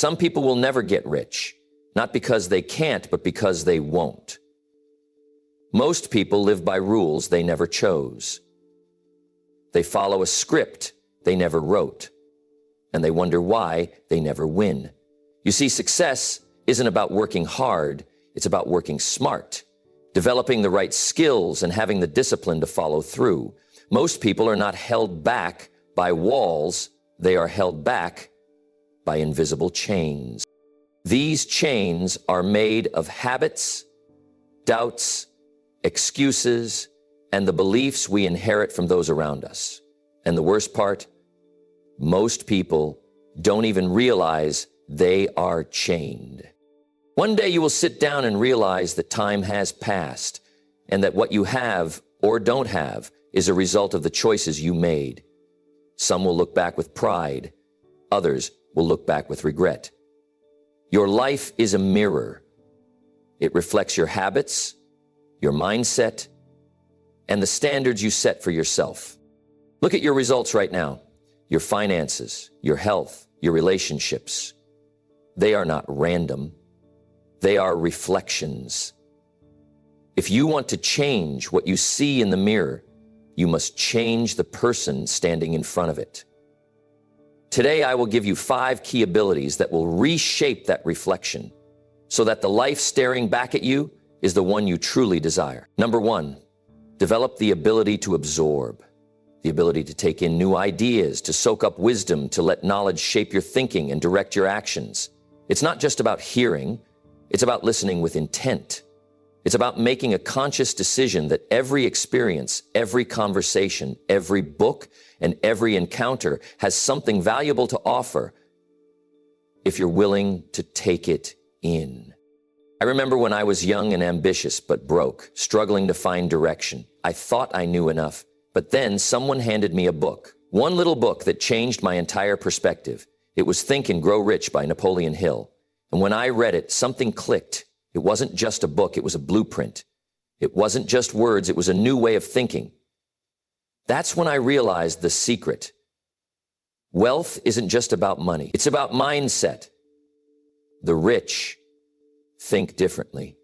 Some people will never get rich, not because they can't, but because they won't. Most people live by rules they never chose. They follow a script they never wrote, and they wonder why they never win. You see, success isn't about working hard, it's about working smart, developing the right skills and having the discipline to follow through. Most people are not held back by walls, they are held back by invisible chains. These chains are made of habits, doubts, excuses, and the beliefs we inherit from those around us. And the worst part, most people don't even realize they are chained. One day you will sit down and realize that time has passed and that what you have or don't have is a result of the choices you made. Some will look back with pride. Others will look back with regret. Your life is a mirror. It reflects your habits, your mindset, and the standards you set for yourself. Look at your results right now. Your finances, your health, your relationships. They are not random. They are reflections. If you want to change what you see in the mirror, you must change the person standing in front of it. Today, I will give you 5 key abilities that will reshape that reflection so that the life staring back at you is the one you truly desire. Number 1, develop the ability to absorb, the ability to take in new ideas, to soak up wisdom, to let knowledge shape your thinking and direct your actions. It's not just about hearing, it's about listening with intent. It's about making a conscious decision that every experience, every conversation, every book, and every encounter has something valuable to offer if you're willing to take it in. I remember when I was young and ambitious but broke, struggling to find direction. I thought I knew enough, but then someone handed me a book. One little book that changed my entire perspective. It was Think and Grow Rich by Napoleon Hill. And when I read it, something clicked. It wasn't just a book, it was a blueprint. It wasn't just words, it was a new way of thinking. That's when I realized the secret. Wealth isn't just about money, it's about mindset. The rich think differently.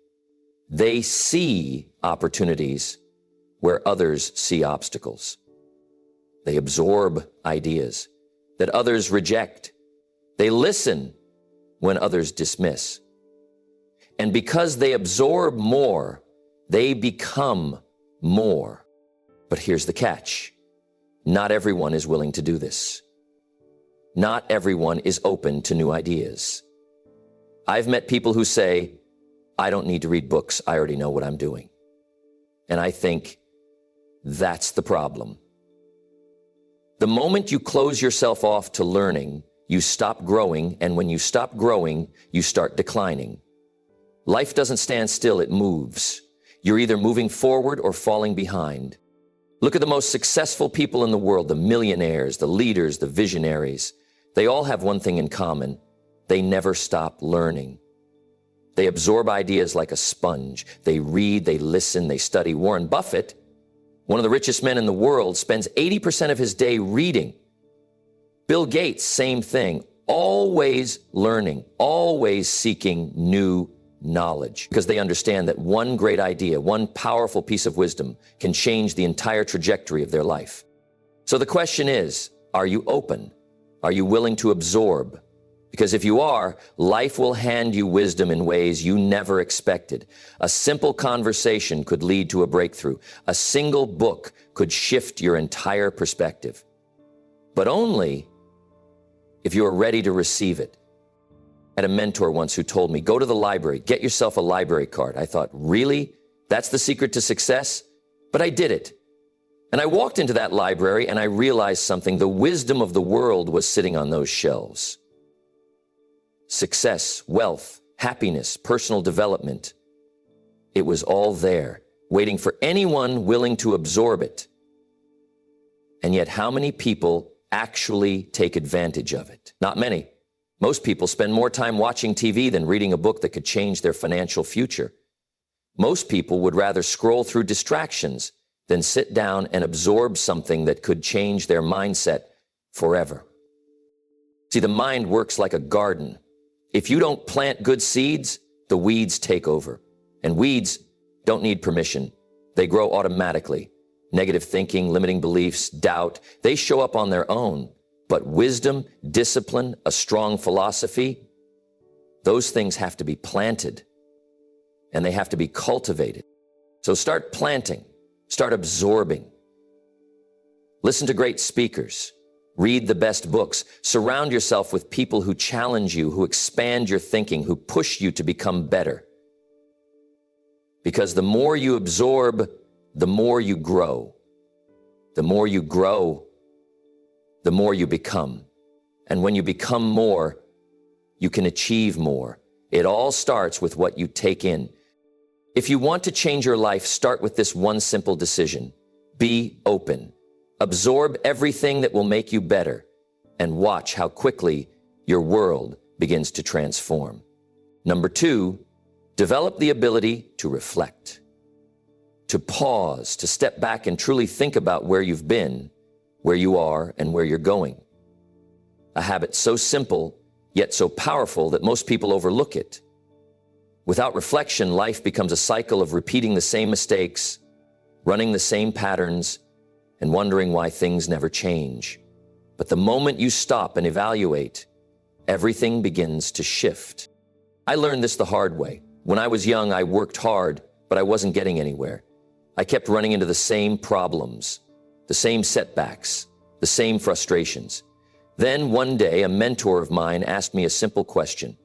They see opportunities where others see obstacles. They absorb ideas that others reject. They listen when others dismiss. And because they absorb more, they become more. But here's the catch. Not everyone is willing to do this. Not everyone is open to new ideas. I've met people who say, I don't need to read books, I already know what I'm doing. And I think that's the problem. The moment you close yourself off to learning, you stop growing, and when you stop growing, you start declining. Life doesn't stand still, it moves. You're either moving forward or falling behind. Look at the most successful people in the world, the millionaires, the leaders, the visionaries. They all have one thing in common. They never stop learning. They absorb ideas like a sponge. They read, they listen, they study. Warren Buffett, one of the richest men in the world, spends 80% of his day reading. Bill Gates, same thing. Always learning, always seeking new knowledge, because they understand that one great idea, one powerful piece of wisdom can change the entire trajectory of their life. So the question is, are you open? Are you willing to absorb? Because if you are, life will hand you wisdom in ways you never expected. A simple conversation could lead to a breakthrough. A single book could shift your entire perspective. But only if you are ready to receive it. I had a mentor once who told me, go to the library, get yourself a library card. I thought, really? That's the secret to success? But I did it. And I walked into that library and I realized something. The wisdom of the world was sitting on those shelves. Success, wealth, happiness, personal development. It was all there, waiting for anyone willing to absorb it. And yet, how many people actually take advantage of it? Not many. Most people spend more time watching TV than reading a book that could change their financial future. Most people would rather scroll through distractions than sit down and absorb something that could change their mindset forever. See, the mind works like a garden. If you don't plant good seeds, the weeds take over. And weeds don't need permission. They grow automatically. Negative thinking, limiting beliefs, doubt, they show up on their own. But wisdom, discipline, a strong philosophy, those things have to be planted. And they have to be cultivated. So start planting, start absorbing. Listen to great speakers. Read the best books. Surround yourself with people who challenge you, who expand your thinking, who push you to become better. Because the more you absorb, the more you grow. The more you grow, the more you become. And when you become more, you can achieve more. It all starts with what you take in. If you want to change your life, start with this one simple decision. Be open. Absorb everything that will make you better, and watch how quickly your world begins to transform. Number 2, develop the ability to reflect, to pause, to step back and truly think about where you've been, where you are, and where you're going. A habit so simple, yet so powerful that most people overlook it. Without reflection, life becomes a cycle of repeating the same mistakes, running the same patterns, and wondering why things never change. But the moment you stop and evaluate, everything begins to shift. I learned this the hard way. When I was young, I worked hard, but I wasn't getting anywhere. I kept running into the same problems, the same setbacks, the same frustrations. Then one day, a mentor of mine asked me a simple question.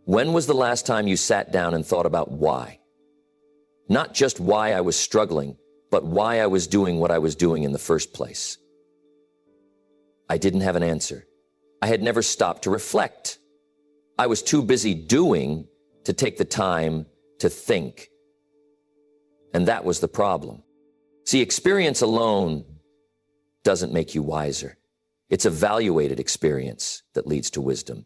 When was the last time you sat down and thought about why? Not just why I was struggling, but why I was doing what I was doing in the first place. I didn't have an answer. I had never stopped to reflect. I was too busy doing to take the time to think. And that was the problem. See, experience alone doesn't make you wiser. It's evaluated experience that leads to wisdom.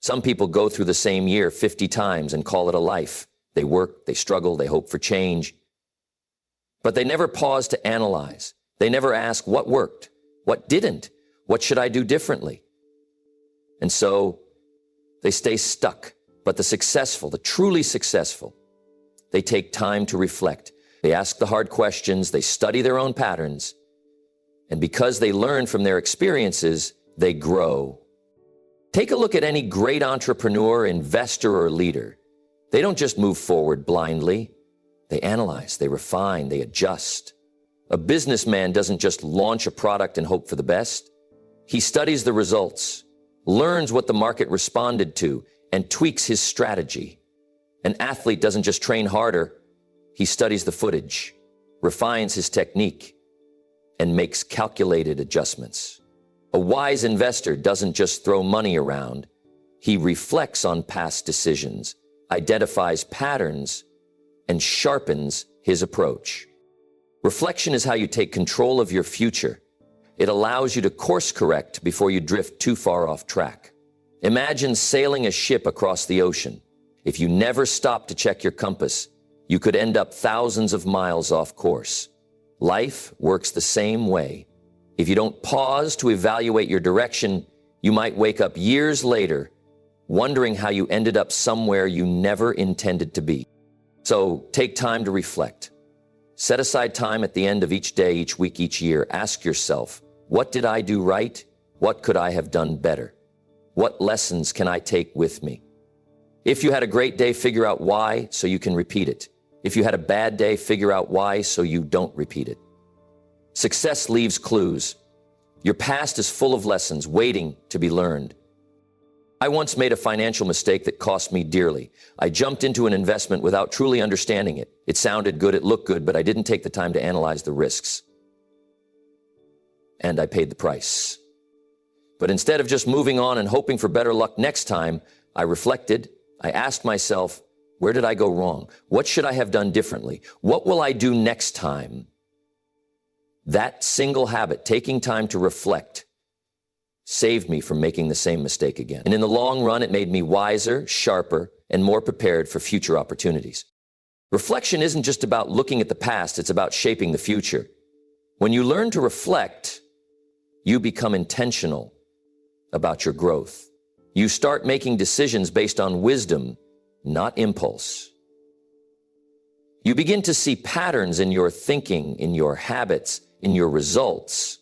Some people go through the same year 50 times and call it a life. They work, they struggle, they hope for change. But they never pause to analyze. They never ask what worked, what didn't, what should I do differently? And so they stay stuck. But the successful, the truly successful, they take time to reflect. They ask the hard questions, they study their own patterns, and because they learn from their experiences, they grow. Take a look at any great entrepreneur, investor, or leader. They don't just move forward blindly. They analyze, they refine, they adjust. A businessman doesn't just launch a product and hope for the best. He studies the results, learns what the market responded to, and tweaks his strategy. An athlete doesn't just train harder. He studies the footage, refines his technique, and makes calculated adjustments. A wise investor doesn't just throw money around. He reflects on past decisions, identifies patterns, and sharpens his approach. Reflection is how you take control of your future. It allows you to course correct before you drift too far off track. Imagine sailing a ship across the ocean. If you never stop to check your compass, you could end up thousands of miles off course. Life works the same way. If you don't pause to evaluate your direction, you might wake up years later wondering how you ended up somewhere you never intended to be. So take time to reflect. Set aside time at the end of each day, each week, each year. Ask yourself, what did I do right? What could I have done better? What lessons can I take with me? If you had a great day, figure out why so you can repeat it. If you had a bad day, figure out why so you don't repeat it. Success leaves clues. Your past is full of lessons waiting to be learned. I once made a financial mistake that cost me dearly. I jumped into an investment without truly understanding it. It sounded good, it looked good, but I didn't take the time to analyze the risks. And I paid the price. But instead of just moving on and hoping for better luck next time, I reflected. I asked myself, where did I go wrong? What should I have done differently? What will I do next time? That single habit, taking time to reflect, saved me from making the same mistake again. And in the long run, it made me wiser, sharper, and more prepared for future opportunities. Reflection isn't just about looking at the past, it's about shaping the future. When you learn to reflect, you become intentional about your growth. You start making decisions based on wisdom, not impulse. You begin to see patterns in your thinking, in your habits, in your results.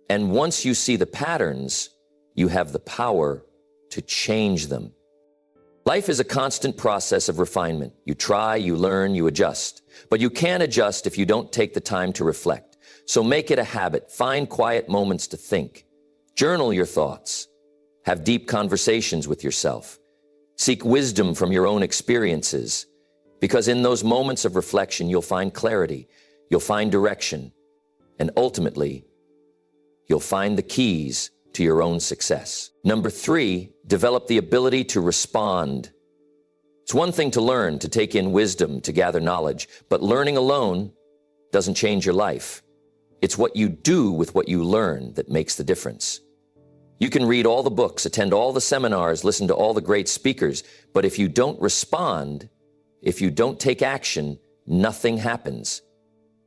And once you see the patterns, you have the power to change them. Life is a constant process of refinement. You try, you learn, you adjust. But you can't adjust if you don't take the time to reflect. So make it a habit. Find quiet moments to think. Journal your thoughts. Have deep conversations with yourself. Seek wisdom from your own experiences. Because in those moments of reflection, you'll find clarity, you'll find direction, and ultimately, you'll find the keys to your own success. Number 3, develop the ability to respond. It's one thing to learn, to take in wisdom, to gather knowledge, but learning alone doesn't change your life. It's what you do with what you learn that makes the difference. You can read all the books, attend all the seminars, listen to all the great speakers, but if you don't respond, if you don't take action, nothing happens.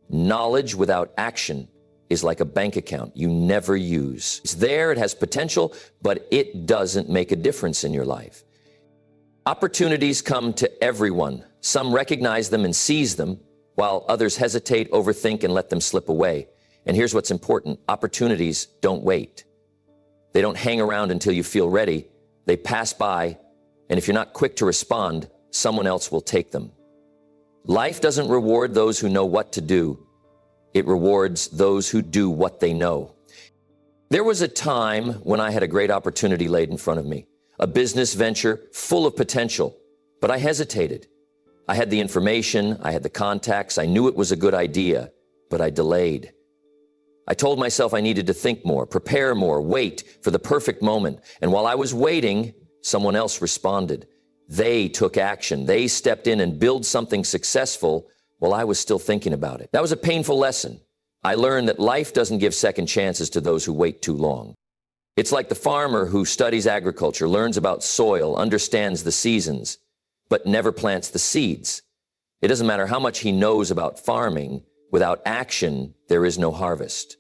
Knowledge without action is like a bank account you never use. It's there, it has potential, but it doesn't make a difference in your life. Opportunities come to everyone. Some recognize them and seize them, while others hesitate, overthink, and let them slip away. And here's what's important. Opportunities don't wait. They don't hang around until you feel ready. They pass by, and if you're not quick to respond, someone else will take them. Life doesn't reward those who know what to do. It rewards those who do what they know. There was a time when I had a great opportunity laid in front of me, a business venture full of potential, but I hesitated. I had the information, I had the contacts, I knew it was a good idea, but I delayed. I told myself I needed to think more, prepare more, wait for the perfect moment. And while I was waiting, someone else responded. They took action. They stepped in and built something successful while I was still thinking about it. That was a painful lesson. I learned that life doesn't give second chances to those who wait too long. It's like the farmer who studies agriculture, learns about soil, understands the seasons, but never plants the seeds. It doesn't matter how much he knows about farming. Without action, there is no harvest.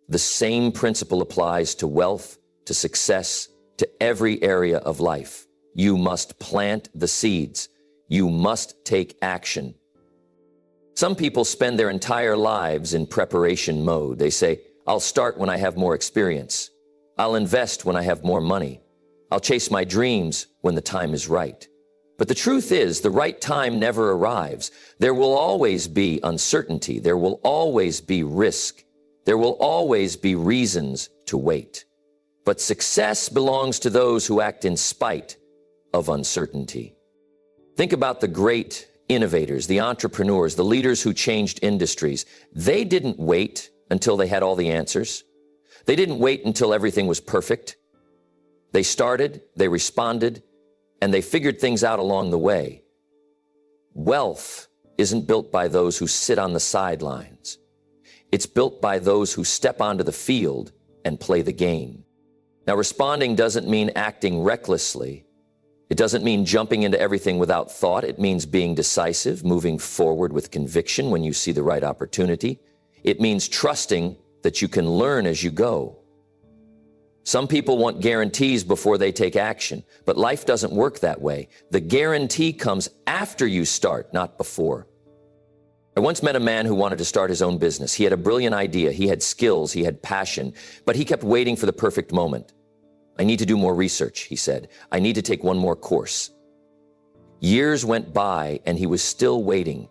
The same principle applies to wealth, to success, to every area of life. You must plant the seeds. You must take action. Some people spend their entire lives in preparation mode. They say, I'll start when I have more experience. I'll invest when I have more money. I'll chase my dreams when the time is right. But the truth is, the right time never arrives. There will always be uncertainty. There will always be risk. There will always be reasons to wait. But success belongs to those who act in spite of uncertainty. Think about the great innovators, the entrepreneurs, the leaders who changed industries. They didn't wait until they had all the answers. They didn't wait until everything was perfect. They started, they responded, and they figured things out along the way. Wealth isn't built by those who sit on the sidelines. It's built by those who step onto the field and play the game. Now, responding doesn't mean acting recklessly. It doesn't mean jumping into everything without thought. It means being decisive, moving forward with conviction when you see the right opportunity. It means trusting that you can learn as you go. Some people want guarantees before they take action, but life doesn't work that way. The guarantee comes after you start, not before. I once met a man who wanted to start his own business. He had a brilliant idea, he had skills, he had passion, but he kept waiting for the perfect moment. I need to do more research, he said. I need to take one more course. Years went by and he was still waiting.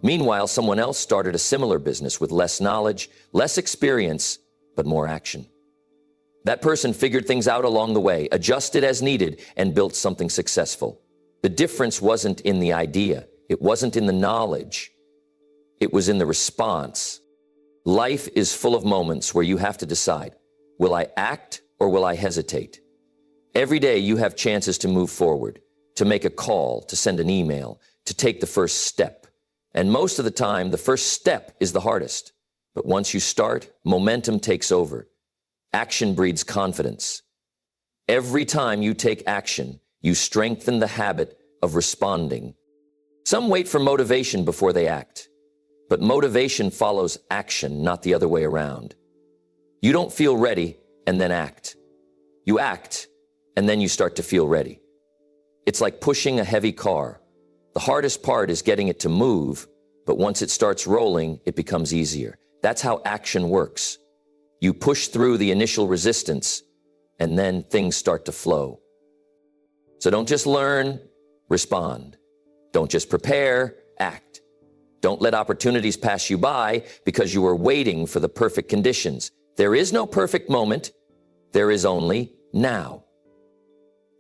Meanwhile, someone else started a similar business with less knowledge, less experience, but more action. That person figured things out along the way, adjusted as needed, and built something successful. The difference wasn't in the idea. It wasn't in the knowledge. It was in the response. Life is full of moments where you have to decide, will I act or will I hesitate? Every day you have chances to move forward, to make a call, to send an email, to take the first step. And most of the time, the first step is the hardest. But once you start, momentum takes over. Action breeds confidence. Every time you take action, you strengthen the habit of responding. Some wait for motivation before they act, but motivation follows action, not the other way around. You don't feel ready and then act. You act, and then you start to feel ready. It's like pushing a heavy car. The hardest part is getting it to move, but once it starts rolling, it becomes easier. That's how action works. You push through the initial resistance, and then things start to flow. So don't just learn, respond. Don't just prepare, act. Don't let opportunities pass you by because you were waiting for the perfect conditions. There is no perfect moment. There is only now.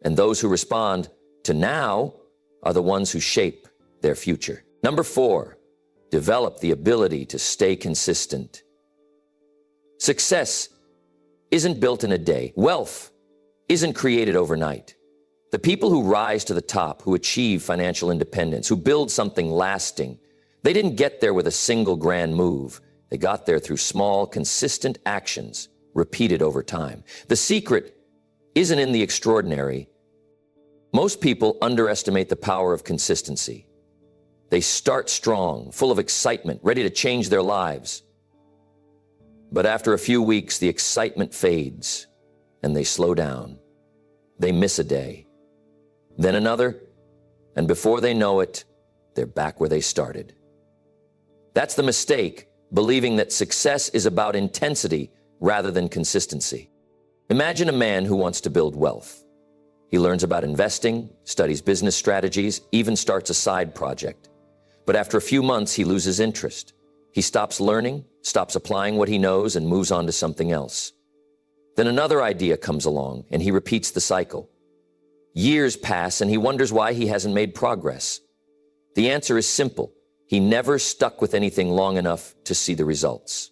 And those who respond to now are the ones who shape their future. Number 4, develop the ability to stay consistent. Success isn't built in a day. Wealth isn't created overnight. The people who rise to the top, who achieve financial independence, who build something lasting, they didn't get there with a single grand move. They got there through small, consistent actions repeated over time. The secret isn't in the extraordinary. Most people underestimate the power of consistency. They start strong, full of excitement, ready to change their lives. But after a few weeks, the excitement fades and they slow down. They miss a day, then another, and before they know it, they're back where they started. That's the mistake, believing that success is about intensity rather than consistency. Imagine a man who wants to build wealth. He learns about investing, studies business strategies, even starts a side project. But after a few months, he loses interest. He stops learning, stops applying what he knows, and moves on to something else. Then another idea comes along, and he repeats the cycle. Years pass, and he wonders why he hasn't made progress. The answer is simple. He never stuck with anything long enough to see the results.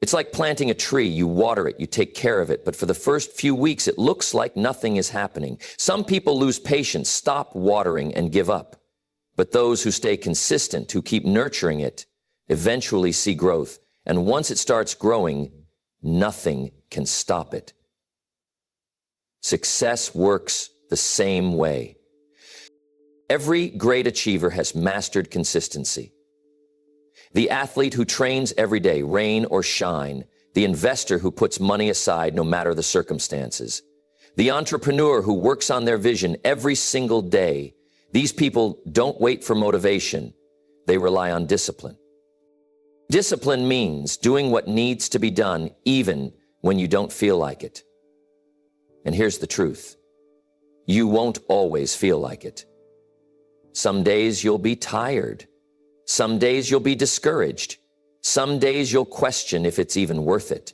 It's like planting a tree. You water it, you take care of it, but for the first few weeks, it looks like nothing is happening. Some people lose patience, stop watering, and give up. But those who stay consistent, who keep nurturing it, eventually see growth. And once it starts growing, nothing can stop it. Success works the same way. Every great achiever has mastered consistency. The athlete who trains every day, rain or shine. The investor who puts money aside no matter the circumstances. The entrepreneur who works on their vision every single day. These people don't wait for motivation. They rely on discipline. Discipline means doing what needs to be done even when you don't feel like it. And here's the truth. You won't always feel like it. Some days you'll be tired. Some days you'll be discouraged. Some days you'll question if it's even worth it.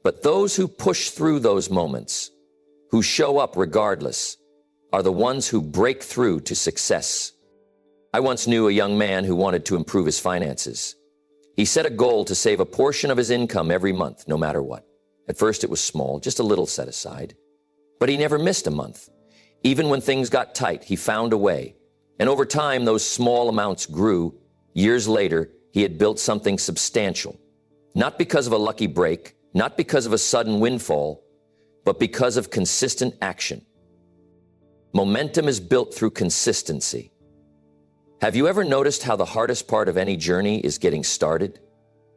But those who push through those moments, who show up regardless, are the ones who break through to success. I once knew a young man who wanted to improve his finances. He set a goal to save a portion of his income every month, no matter what. At first it was small, just a little set aside. But he never missed a month. Even when things got tight, he found a way. And over time, those small amounts grew. Years later, he had built something substantial. Not because of a lucky break, not because of a sudden windfall, but because of consistent action. Momentum is built through consistency. Have you ever noticed how the hardest part of any journey is getting started?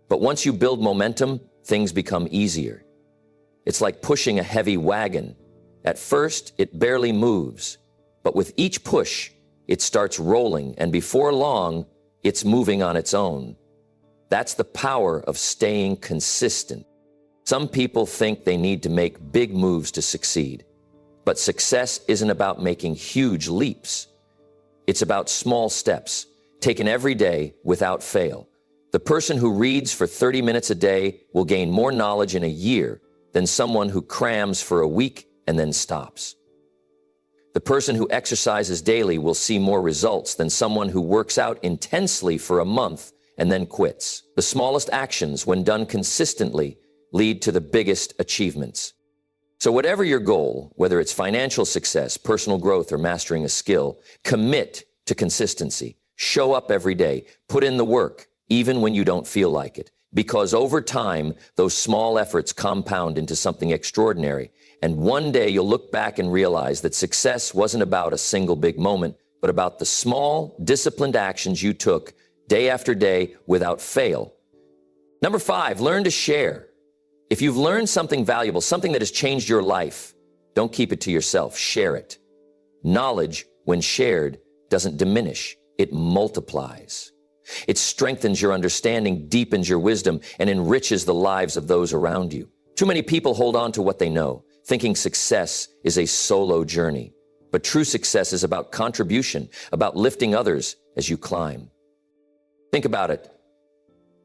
But once you build momentum, things become easier. It's like pushing a heavy wagon. At first, it barely moves, but with each push, it starts rolling, and before long, it's moving on its own. That's the power of staying consistent. Some people think they need to make big moves to succeed, but success isn't about making huge leaps. It's about small steps, taken every day without fail. The person who reads for 30 minutes a day will gain more knowledge in a year than someone who crams for a week and then stops. The person who exercises daily will see more results than someone who works out intensely for a month and then quits. The smallest actions, when done consistently, lead to the biggest achievements. So whatever your goal, whether it's financial success, personal growth, or mastering a skill, commit to consistency. Show up every day. Put in the work, even when you don't feel like it. Because over time, those small efforts compound into something extraordinary. And one day you'll look back and realize that success wasn't about a single big moment, but about the small, disciplined actions you took day after day without fail. Number 5, learn to share. If you've learned something valuable, something that has changed your life, don't keep it to yourself, share it. Knowledge, when shared, doesn't diminish, it multiplies. It strengthens your understanding, deepens your wisdom, and enriches the lives of those around you. Too many people hold on to what they know, thinking success is a solo journey. But true success is about contribution, about lifting others as you climb. Think about it.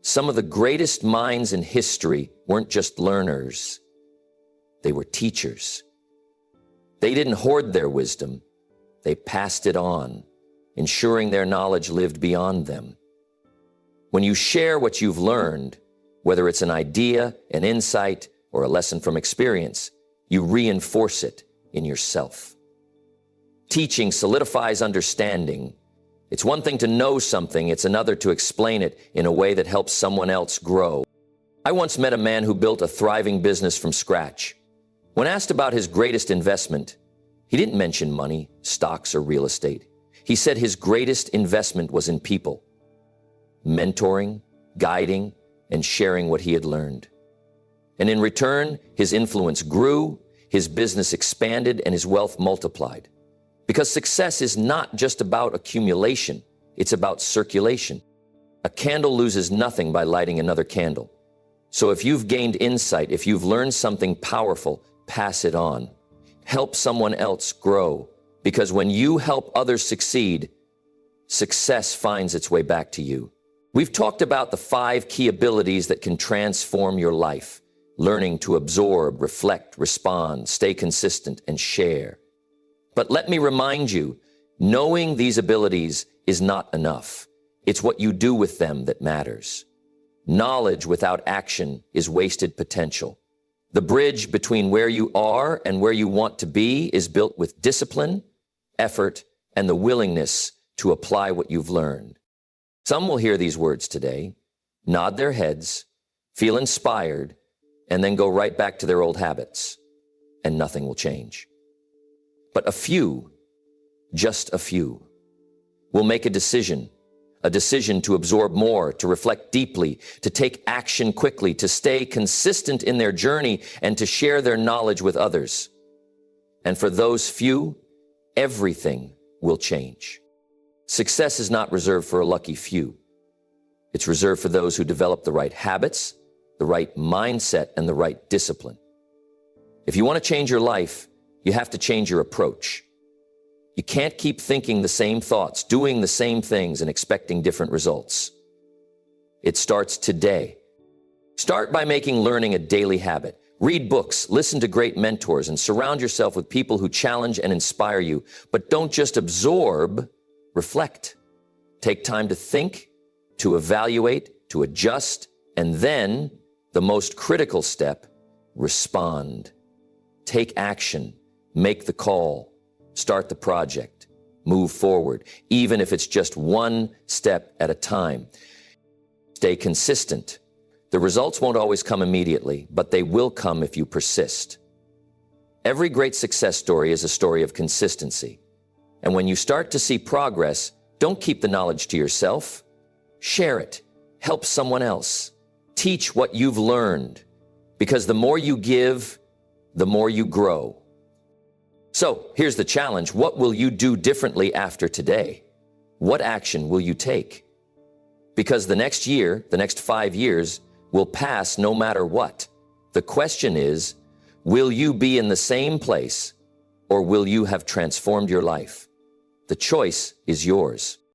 Some of the greatest minds in history weren't just learners. They were teachers. They didn't hoard their wisdom. They passed it on, ensuring their knowledge lived beyond them. When you share what you've learned, whether it's an idea, an insight, or a lesson from experience, you reinforce it in yourself. Teaching solidifies understanding. It's one thing to know something, it's another to explain it in a way that helps someone else grow. I once met a man who built a thriving business from scratch. When asked about his greatest investment, he didn't mention money, stocks, or real estate. He said his greatest investment was in people, mentoring, guiding, and sharing what he had learned. And in return, his influence grew, his business expanded, and his wealth multiplied. Because success is not just about accumulation, it's about circulation. A candle loses nothing by lighting another candle. So if you've gained insight, if you've learned something powerful, pass it on. Help someone else grow. Because when you help others succeed, success finds its way back to you. We've talked about the 5 key abilities that can transform your life. Learning to absorb, reflect, respond, stay consistent, and share. But let me remind you, knowing these abilities is not enough. It's what you do with them that matters. Knowledge without action is wasted potential. The bridge between where you are and where you want to be is built with discipline, effort, and the willingness to apply what you've learned. Some will hear these words today, nod their heads, feel inspired, and then go right back to their old habits, and nothing will change. But a few, just a few, will make a decision to absorb more, to reflect deeply, to take action quickly, to stay consistent in their journey, and to share their knowledge with others. And for those few, everything will change. Success is not reserved for a lucky few. It's reserved for those who develop the right habits, the right mindset, and the right discipline. If you want to change your life, you have to change your approach. You can't keep thinking the same thoughts, doing the same things, and expecting different results. It starts today. Start by making learning a daily habit. Read books, listen to great mentors, and surround yourself with people who challenge and inspire you. But don't just absorb, reflect. Take time to think, to evaluate, to adjust, and then, the most critical step, respond. Take action. Make the call, start the project, move forward, even if it's just one step at a time. Stay consistent. The results won't always come immediately, but they will come if you persist. Every great success story is a story of consistency. And when you start to see progress, don't keep the knowledge to yourself. Share it. Help someone else. Teach what you've learned. Because the more you give, the more you grow. So here's the challenge. What will you do differently after today? What action will you take? Because the next year, the next 5 years, will pass no matter what. The question is, will you be in the same place, or will you have transformed your life? The choice is yours.